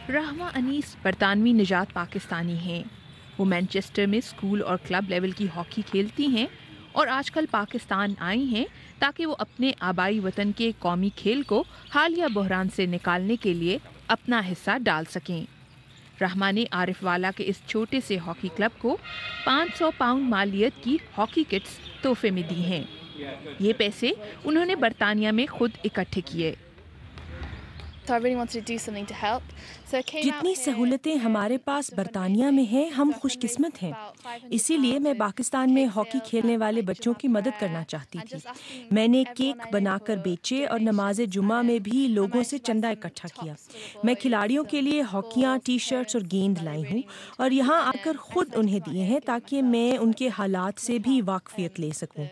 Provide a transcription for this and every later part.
رحمہ انیس برطانوی نژاد پاکستانی ہیں۔ وہ مینچسٹر میں اسکول اور کلب لیول کی ہاکی کھیلتی ہیں اور آج کل پاکستان آئی ہیں تاکہ وہ اپنے آبائی وطن کے قومی کھیل کو حالیہ بحران سے نکالنے کے لیے اپنا حصہ ڈال سکیں۔ رحمہ نے عارف والا کے اس چھوٹے سے ہاکی کلب کو 500 پاؤنڈ مالیت کی ہاکی کٹس تحفے میں دی ہیں۔ یہ پیسے انہوں نے برطانیہ میں خود اکٹھے کیے۔ جتنی سہولتیں ہمارے پاس برطانیہ میں ہیں ہم خوش قسمت ہیں، اسی لیے میں پاکستان میں ہاکی کھیلنے والے بچوں کی مدد کرنا چاہتی تھی۔ میں نے کیک بنا کر بیچے اور نماز جمعہ میں بھی لوگوں سے چندہ اکٹھا کیا۔ میں کھلاڑیوں کے لیے ہاکیاں، ٹی شرٹس اور گیند لائی ہوں اور یہاں آ کر خود انہیں دیے ہیں تاکہ میں ان کے حالات سے بھی واقفیت لے سکوں۔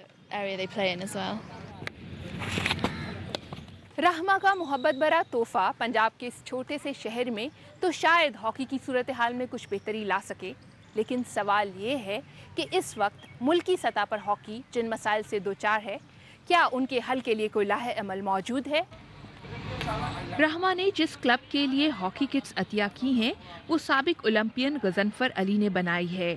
رحمہ کا محبت بھرا تحفہ پنجاب کے اس چھوٹے سے شہر میں تو شاید ہاکی کی صورتحال میں کچھ بہتری لا سکے، لیکن سوال یہ ہے کہ اس وقت ملکی سطح پر ہاکی جن مسائل سے دوچار ہے، کیا ان کے حل کے لیے کوئی لاہ عمل موجود ہے؟ رحمہ نے جس کلب کے لیے ہاکی کٹس عطیہ کی ہیں وہ سابق اولمپئن غضنفر علی نے بنائی ہے۔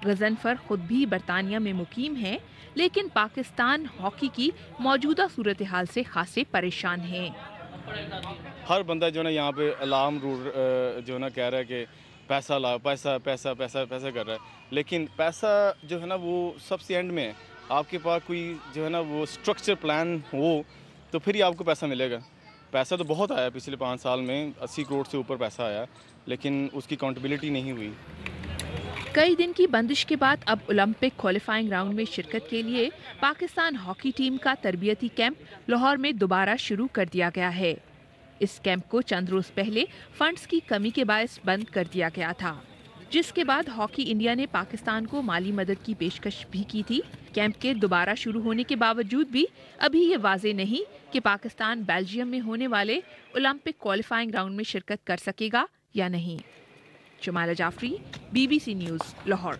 غضنفر خود بھی برطانیہ میں مقیم ہیں، لیکن پاکستان ہاکی کی موجودہ صورتحال سے خاصے پریشان ہیں۔ ہر بندہ جو ہے نا یہاں پہ الارم جو ہے نا کہہ رہا ہے کہ پیسہ لا، پیسہ پیسہ پیسہ پیسہ کر رہا ہے، لیکن پیسہ جو ہے نا وہ سب سے اینڈ میں ہے۔ آپ کے پاس کوئی جو ہے نا وہ اسٹرکچر پلان ہو تو پھر ہی آپ کو پیسہ ملے گا۔ پیسہ تو بہت آیا پچھلے 5 سال میں، 80 کروڑ سے اوپر پیسہ آیا، لیکن اس کی اکاؤنٹیبلٹی نہیں ہوئی۔ کئی دن کی بندش کے بعد اب اولمپک کوالیفائنگ راؤنڈ میں شرکت کے لیے پاکستان ہاکی ٹیم کا تربیتی کیمپ لاہور میں دوبارہ شروع کر دیا گیا ہے۔ اس کیمپ کو چند روز پہلے فنڈز کی کمی کے باعث بند کر دیا گیا تھا، جس کے بعد ہاکی انڈیا نے پاکستان کو مالی مدد کی پیشکش بھی کی تھی۔ کیمپ کے دوبارہ شروع ہونے کے باوجود بھی ابھی یہ واضح نہیں کہ پاکستان بیلجیم میں ہونے والے اولمپک کوالیفائنگ راؤنڈ میں شرکت کر سکے گا یا نہیں۔ جمالہ جعفری، BBC نیوز، لاہور۔